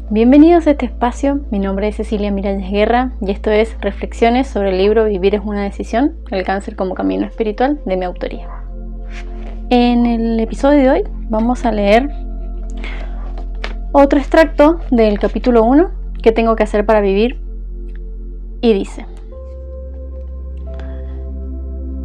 Bienvenidos a este espacio, mi nombre es Cecilia Miralles Guerra y esto es Reflexiones sobre el libro Vivir es una decisión, el cáncer como camino espiritual, de mi autoría. En el episodio de hoy vamos a leer otro extracto del capítulo 1, ¿Qué tengo que hacer para vivir? Y dice: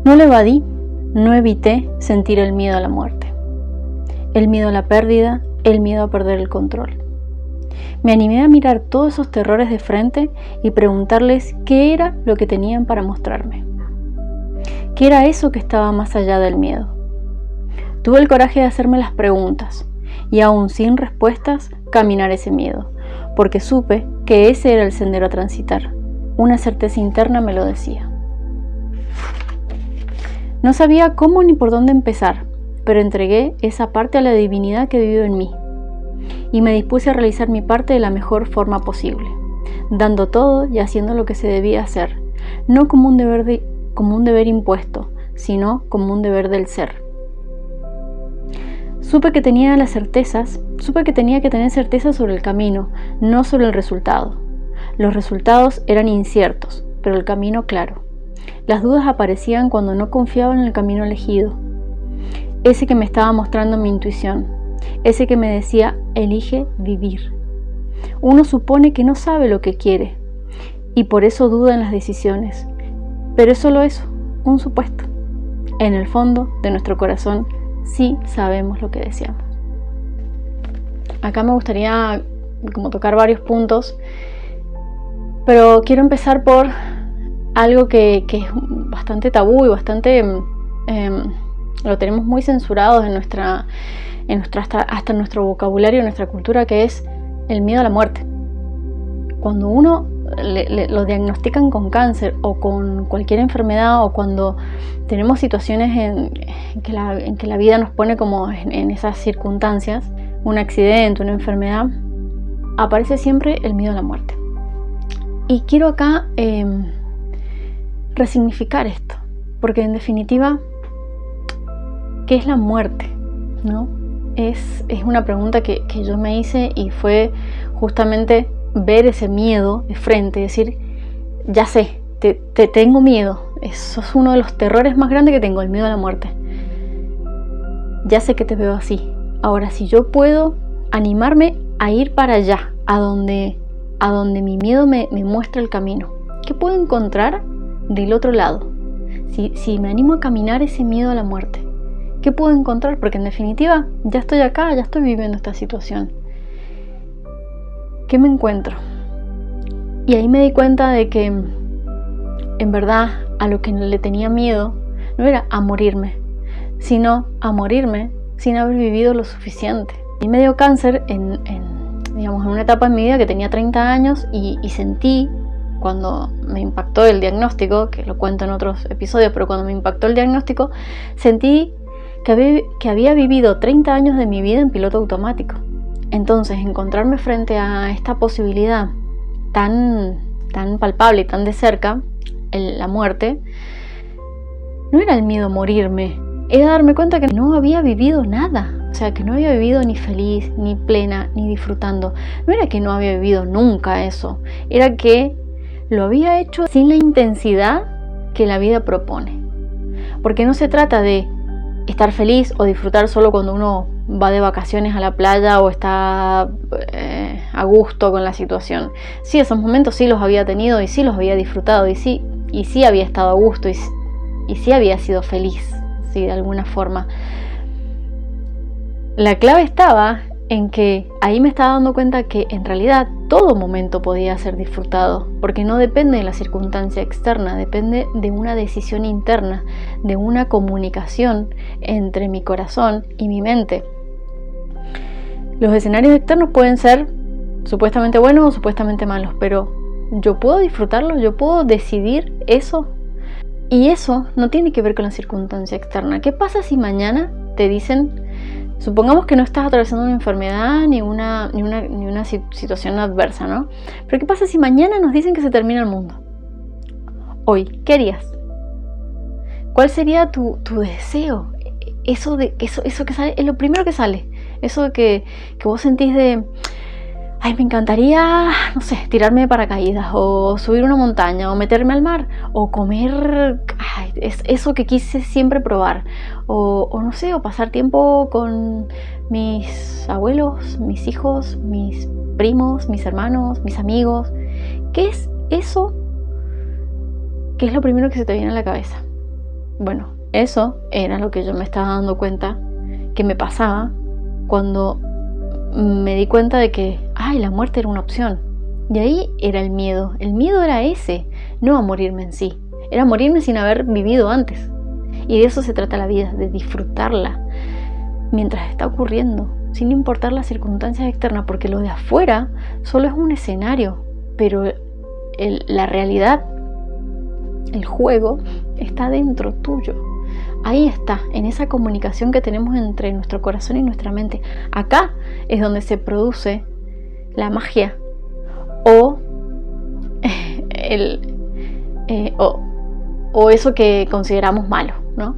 no lo evadí, no evité sentir el miedo a la muerte, el miedo a la pérdida, el miedo a perder el control. Me animé a mirar todos esos terrores de frente y preguntarles qué era lo que tenían para mostrarme. ¿Qué era eso que estaba más allá del miedo? Tuve el coraje de hacerme las preguntas y aún sin respuestas caminar ese miedo, porque supe que ese era el sendero a transitar. Una certeza interna me lo decía. No sabía cómo ni por dónde empezar, pero entregué esa parte a la divinidad que vive en mí. Y me dispuse a realizar mi parte de la mejor forma posible, dando todo y haciendo lo que se debía hacer, no como un deber impuesto, sino como un deber del ser. Supe que tenía que tener certeza sobre el camino, no sobre el resultado. Los resultados eran inciertos, pero el camino claro. Las dudas aparecían cuando no confiaba en el camino elegido, ese que me estaba mostrando mi intuición. Ese que me decía, elige vivir. Uno supone que no sabe lo que quiere y por eso duda en las decisiones. Pero es solo eso, un supuesto. En el fondo de nuestro corazón sí sabemos lo que deseamos. Acá me gustaría tocar varios puntos, pero quiero empezar por algo que es bastante tabú y bastante lo tenemos muy censurado hasta en nuestro vocabulario, en nuestra cultura, que es el miedo a la muerte. Cuando uno lo diagnostican con cáncer o con cualquier enfermedad, o cuando tenemos situaciones en que la vida nos pone como en esas circunstancias, un accidente, una enfermedad, aparece siempre el miedo a la muerte. Y quiero acá resignificar esto, porque en definitiva, ¿qué es la muerte? ¿No? Es una pregunta que yo me hice y fue justamente ver ese miedo de frente, decir, ya sé, te tengo miedo, eso es uno de los terrores más grandes que tengo, el miedo a la muerte. Ya sé que te veo así. Ahora, si yo puedo animarme a ir para allá, a donde mi miedo me muestra el camino, ¿qué puedo encontrar del otro lado? Si me animo a caminar ese miedo a la muerte, ¿qué puedo encontrar? Porque en definitiva, ya estoy acá, ya estoy viviendo esta situación. ¿Qué me encuentro? Y ahí me di cuenta de que, en verdad, a lo que le tenía miedo no era a morirme, sino a morirme sin haber vivido lo suficiente. Y me dio cáncer en una etapa en mi vida que tenía 30 años y sentí, cuando me impactó el diagnóstico, que lo cuento en otros episodios, pero cuando me impactó el diagnóstico, sentí que había vivido 30 años de mi vida en piloto automático. Entonces, encontrarme frente a esta posibilidad tan palpable y tan de cerca, la muerte, no era el miedo a morirme, era darme cuenta que no había vivido nada. O sea, que no había vivido ni feliz, ni plena, ni disfrutando. No era que no había vivido nunca eso, era que lo había hecho sin la intensidad que la vida propone. Porque no se trata de estar feliz o disfrutar solo cuando uno va de vacaciones a la playa o está a gusto con la situación. Sí, esos momentos sí los había tenido y sí los había disfrutado y sí había estado a gusto y sí había sido feliz, sí, de alguna forma. La clave estaba en que ahí me estaba dando cuenta que en realidad todo momento podía ser disfrutado, porque no depende de la circunstancia externa, depende de una decisión interna, de una comunicación entre mi corazón y mi mente. Los escenarios externos pueden ser supuestamente buenos o supuestamente malos, pero yo puedo disfrutarlos, yo puedo decidir eso. Y eso no tiene que ver con la circunstancia externa. ¿Qué pasa si mañana te dicen, supongamos que no estás atravesando una enfermedad ni una situación adversa, ¿no? Pero ¿qué pasa si mañana nos dicen que se termina el mundo? Hoy, ¿qué harías? ¿Cuál sería tu deseo? Eso que sale, es lo primero que sale. Eso de que vos sentís de, ay, me encantaría, no sé, tirarme de paracaídas, o subir una montaña, o meterme al mar, o comer, ay, es eso que quise siempre probar, o no sé, o pasar tiempo con mis abuelos, mis hijos, mis primos, mis hermanos, mis amigos. ¿Qué es eso? ¿Qué es lo primero que se te viene a la cabeza? Bueno, eso era lo que yo me estaba dando cuenta que me pasaba cuando me di cuenta de que, ay, la muerte era una opción. Y ahí era el miedo. El miedo era ese, no a morirme en sí. Era morirme sin haber vivido antes. Y de eso se trata la vida, de disfrutarla mientras está ocurriendo, sin importar las circunstancias externas, porque lo de afuera solo es un escenario, pero la realidad, el juego, está dentro tuyo. Ahí está, en esa comunicación que tenemos entre nuestro corazón y nuestra mente. Acá es donde se produce la magia o eso que consideramos malo, ¿no?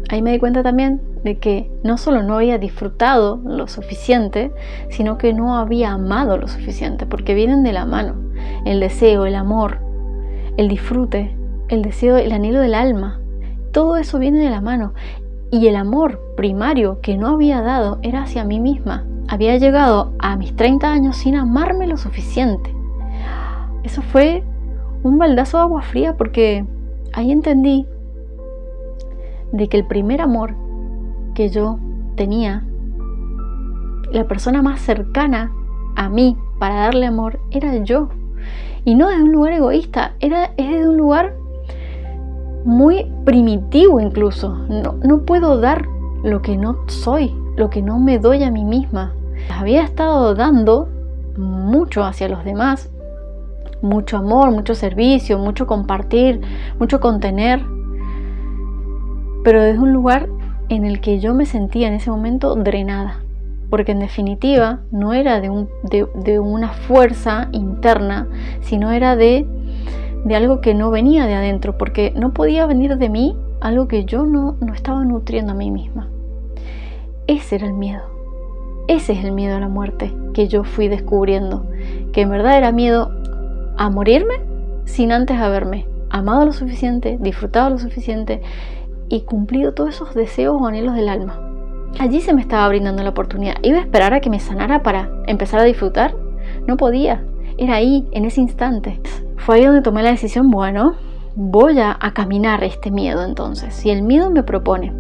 Ahí me di cuenta también de que no solo no había disfrutado lo suficiente, sino que no había amado lo suficiente, porque vienen de la mano. El deseo, el amor, el disfrute, el deseo, el anhelo del alma. Todo eso viene de la mano. Y el amor primario que no había dado era hacia mí misma. Había llegado a mis 30 años sin amarme lo suficiente. Eso fue un baldazo de agua fría, porque ahí entendí de que el primer amor que yo tenía, la persona más cercana a mí para darle amor, era yo. Y no desde un lugar egoísta, es desde un lugar muy primitivo incluso. No puedo dar lo que no soy, lo que no me doy a mí misma. Había estado dando mucho hacia los demás, mucho amor, mucho servicio, mucho compartir, mucho contener, pero desde un lugar en el que yo me sentía en ese momento drenada, porque en definitiva no era de una fuerza interna, sino era de algo que no venía de adentro, porque no podía venir de mí algo que yo no estaba nutriendo a mí misma. Ese era el miedo. Ese es el miedo a la muerte que yo fui descubriendo, que en verdad era miedo a morirme sin antes haberme amado lo suficiente, disfrutado lo suficiente y cumplido todos esos deseos o anhelos del alma. Allí se me estaba brindando la oportunidad. ¿Iba a esperar a que me sanara para empezar a disfrutar? No podía. Era ahí, en ese instante. Fue ahí donde tomé la decisión, bueno, voy a caminar este miedo entonces. Si el miedo me propone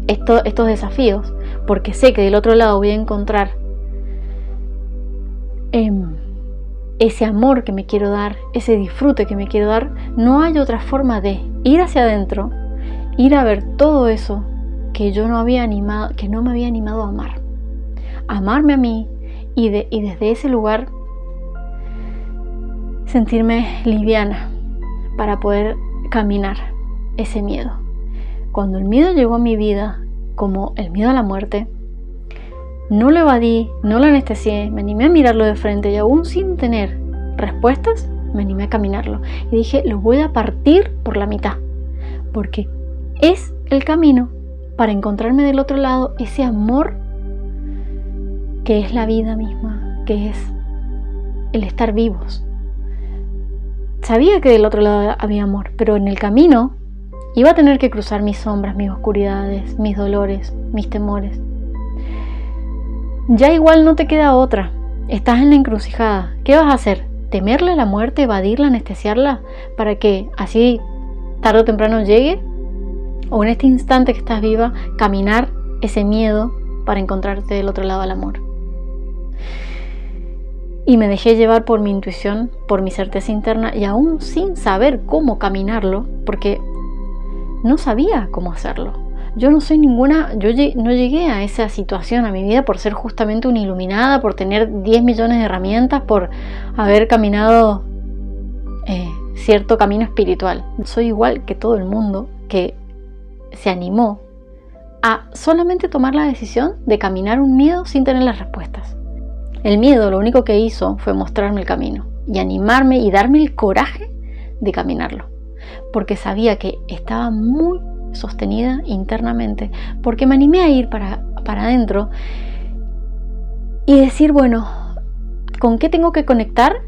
estos desafíos, porque sé que del otro lado voy a encontrar ese amor que me quiero dar, ese disfrute que me quiero dar, no hay otra forma de ir hacia adentro, ir a ver todo eso que yo no me había animado a amar. Amarme a mí y desde ese lugar sentirme liviana para poder caminar ese miedo. Cuando el miedo llegó a mi vida, como el miedo a la muerte, no lo evadí, no lo anestesié, me animé a mirarlo de frente y aún sin tener respuestas, me animé a caminarlo. Y dije, lo voy a partir por la mitad, porque es el camino para encontrarme del otro lado ese amor que es la vida misma, que es el estar vivos. Sabía que del otro lado había amor, pero en el camino iba a tener que cruzar mis sombras, mis oscuridades, mis dolores, mis temores. Ya igual no te queda otra. Estás en la encrucijada. ¿Qué vas a hacer? ¿Temerle a la muerte, evadirla, anestesiarla para que así tarde o temprano llegue? ¿O en este instante que estás viva, caminar ese miedo para encontrarte del otro lado al amor? Y me dejé llevar por mi intuición, por mi certeza interna, y aún sin saber cómo caminarlo, porque no sabía cómo hacerlo. Yo no llegué a esa situación a mi vida por ser justamente una iluminada, por tener 10 millones de herramientas, por haber caminado cierto camino espiritual. Soy igual que todo el mundo que se animó a solamente tomar la decisión de caminar un miedo sin tener las respuestas. El miedo lo único que hizo fue mostrarme el camino y animarme y darme el coraje de caminarlo, porque sabía que estaba muy sostenida internamente, porque me animé a ir para adentro y decir, bueno, ¿con qué tengo que conectar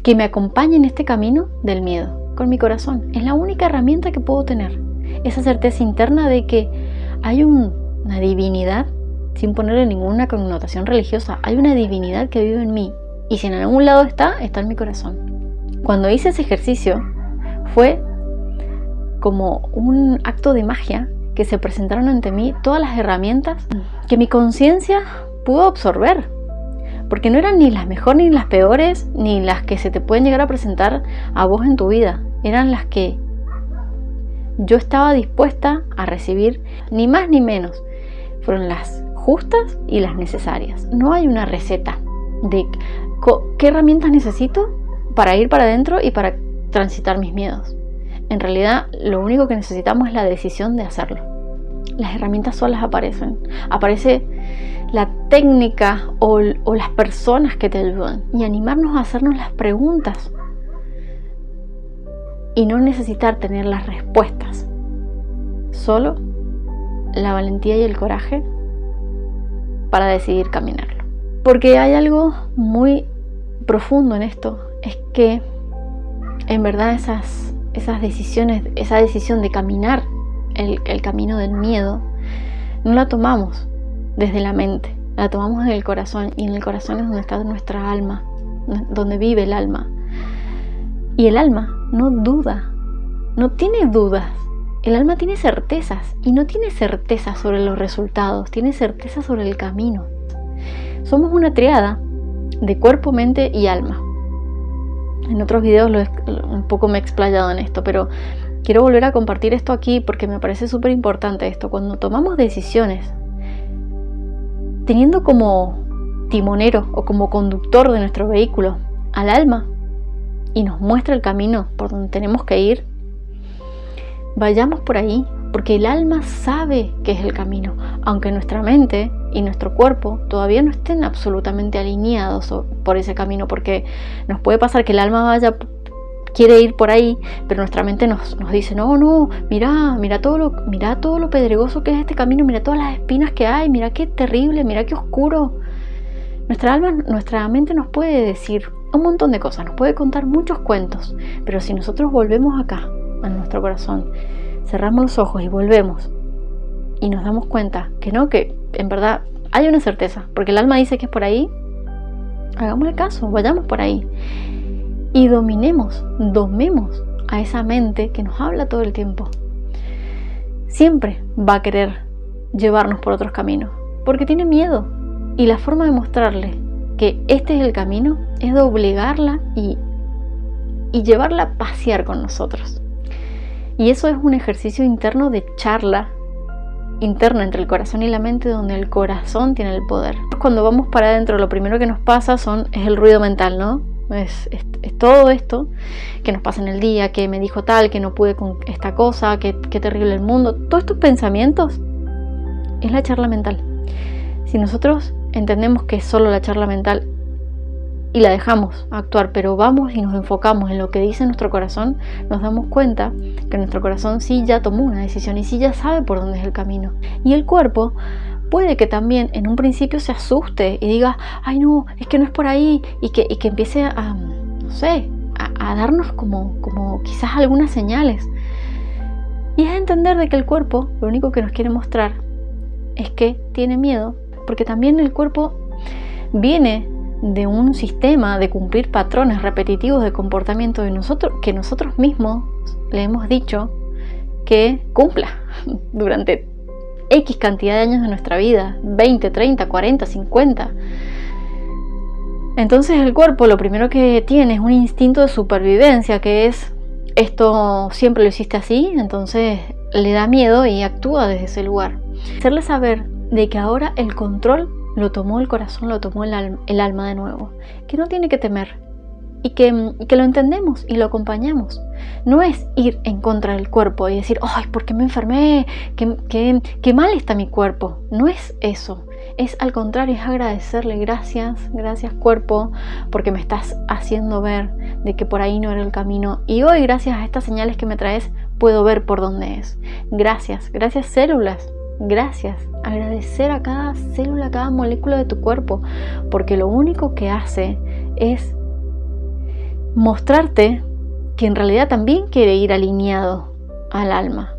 que me acompañe en este camino del miedo? Con mi corazón. Es la única herramienta que puedo tener. Esa certeza interna de que hay una divinidad, sin ponerle ninguna connotación religiosa, hay una divinidad que vive en mí. Y si en algún lado está en mi corazón. Cuando hice ese ejercicio, fue como un acto de magia que se presentaron ante mí todas las herramientas que mi conciencia pudo absorber. Porque no eran ni las mejores ni las peores, ni las que se te pueden llegar a presentar a vos en tu vida. Eran las que yo estaba dispuesta a recibir, ni más ni menos. Fueron las justas y las necesarias. No hay una receta de qué herramientas necesito para ir para adentro y para transitar mis miedos. En realidad, lo único que necesitamos es la decisión de hacerlo. Las herramientas solas aparecen. Aparece la técnica o las personas que te ayudan. Y animarnos a hacernos las preguntas. Y no necesitar tener las respuestas. Solo la valentía y el coraje para decidir caminarlo. Porque hay algo muy profundo en esto. Es que en verdad esas decisiones, esa decisión de caminar el camino del miedo, no la tomamos desde la mente, la tomamos en el corazón. Y en el corazón es donde está nuestra alma, donde vive el alma. Y el alma no duda, no tiene dudas. El alma tiene certezas, y no tiene certezas sobre los resultados, tiene certezas sobre el camino. Somos una triada de cuerpo, mente y alma. En otros videos un poco me he explayado en esto, pero quiero volver a compartir esto aquí porque me parece súper importante esto. Cuando tomamos decisiones, teniendo como timonero o como conductor de nuestro vehículo al alma y nos muestra el camino por donde tenemos que ir, vayamos por ahí, porque el alma sabe que es el camino, aunque nuestra mente y nuestro cuerpo todavía no estén absolutamente alineados por ese camino, porque nos puede pasar que el alma quiere ir por ahí, pero nuestra mente nos dice, no, mira todo lo pedregoso que es este camino, mira todas las espinas que hay, mira qué terrible, mira qué oscuro. Nuestra mente nos puede decir un montón de cosas, nos puede contar muchos cuentos, pero si nosotros volvemos acá, a nuestro corazón, cerramos los ojos y volvemos y nos damos cuenta que no, que en verdad hay una certeza, porque el alma dice que es por ahí, hagámosle caso, vayamos por ahí y domemos a esa mente que nos habla todo el tiempo. Siempre va a querer llevarnos por otros caminos, porque tiene miedo, y la forma de mostrarle que este es el camino es de obligarla y llevarla a pasear con nosotros. Y eso es un ejercicio interno de charla interna entre el corazón y la mente, donde el corazón tiene el poder. Cuando vamos para adentro, lo primero que nos pasa es el ruido mental, ¿no? Es todo esto que nos pasa en el día, que me dijo tal, que no pude con esta cosa, que terrible el mundo. Todos estos pensamientos es la charla mental. Si nosotros entendemos que es solo la charla mental y la dejamos actuar, pero vamos y nos enfocamos en lo que dice nuestro corazón, nos damos cuenta que nuestro corazón sí ya tomó una decisión y sí ya sabe por dónde es el camino. Y el cuerpo puede que también en un principio se asuste y diga, ay no, es que no es por ahí, y que empiece a darnos como quizás algunas señales. Y es entender de que el cuerpo lo único que nos quiere mostrar es que tiene miedo, porque también el cuerpo viene de un sistema de cumplir patrones repetitivos de comportamiento de nosotros, que nosotros mismos le hemos dicho que cumpla durante X cantidad de años de nuestra vida, 20, 30, 40, 50. Entonces el cuerpo lo primero que tiene es un instinto de supervivencia, que es, esto siempre lo hiciste así, entonces le da miedo y actúa desde ese lugar. Hacerle saber de que ahora el control lo tomó el corazón, lo tomó el alma de nuevo, que no tiene que temer y que lo entendemos y lo acompañamos. No es ir en contra del cuerpo y decir, ay, ¿por qué me enfermé? ¿Qué mal está mi cuerpo? No es eso, es al contrario, es agradecerle, gracias cuerpo, porque me estás haciendo ver de que por ahí no era el camino, y hoy gracias a estas señales que me traes puedo ver por dónde es. Gracias células, gracias agradecer a cada célula, a cada molécula de tu cuerpo, porque lo único que hace es mostrarte que en realidad también quiere ir alineado al alma.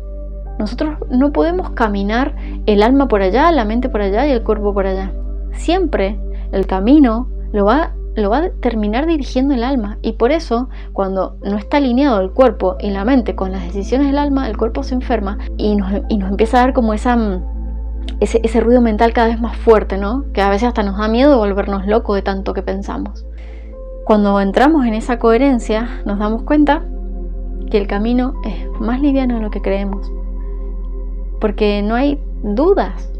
Nosotros no podemos caminar el alma por allá, la mente por allá y el cuerpo por allá. Siempre el camino lo va a terminar dirigiendo el alma, y por eso cuando no está alineado el cuerpo y la mente con las decisiones del alma, el cuerpo se enferma y nos empieza a dar como ese ruido mental cada vez más fuerte, ¿no? Que a veces hasta nos da miedo volvernos locos de tanto que pensamos. Cuando entramos en esa coherencia nos damos cuenta que el camino es más liviano de lo que creemos, porque no hay dudas,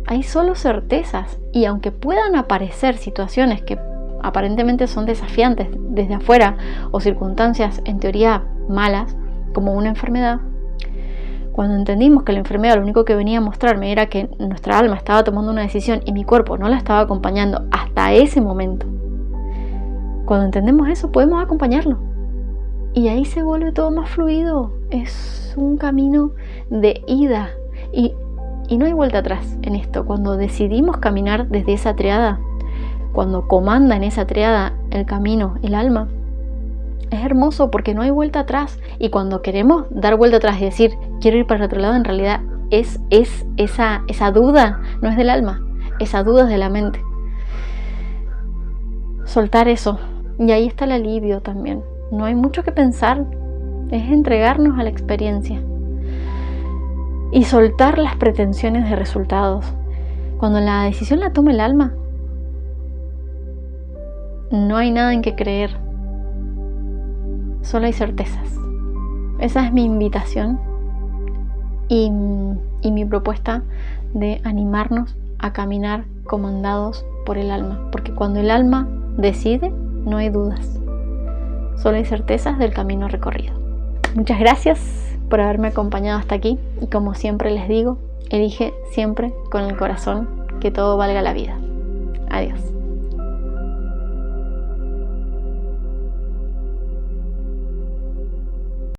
hay solo certezas, y aunque puedan aparecer situaciones que aparentemente son desafiantes desde afuera o circunstancias en teoría malas, como una enfermedad, cuando entendimos que la enfermedad lo único que venía a mostrarme era que nuestra alma estaba tomando una decisión y mi cuerpo no la estaba acompañando hasta ese momento, cuando entendemos eso podemos acompañarlo y ahí se vuelve todo más fluido. Es un camino de ida y no hay vuelta atrás en esto. Cuando decidimos caminar desde esa triada, cuando comanda en esa triada el camino, el alma, es hermoso porque no hay vuelta atrás. Y cuando queremos dar vuelta atrás y decir quiero ir para el otro lado, en realidad es esa duda no es del alma, esa duda es de la mente. Soltar eso, y ahí está el alivio también. No hay mucho que pensar, es entregarnos a la experiencia y soltar las pretensiones de resultados. Cuando la decisión la toma el alma, no hay nada en que creer, solo hay certezas. Esa es mi invitación y mi propuesta de animarnos a caminar comandados por el alma, porque cuando el alma decide, no hay dudas, solo hay certezas del camino recorrido. Muchas gracias por haberme acompañado hasta aquí, y como siempre les digo, elige siempre con el corazón, que todo valga la vida. Adiós.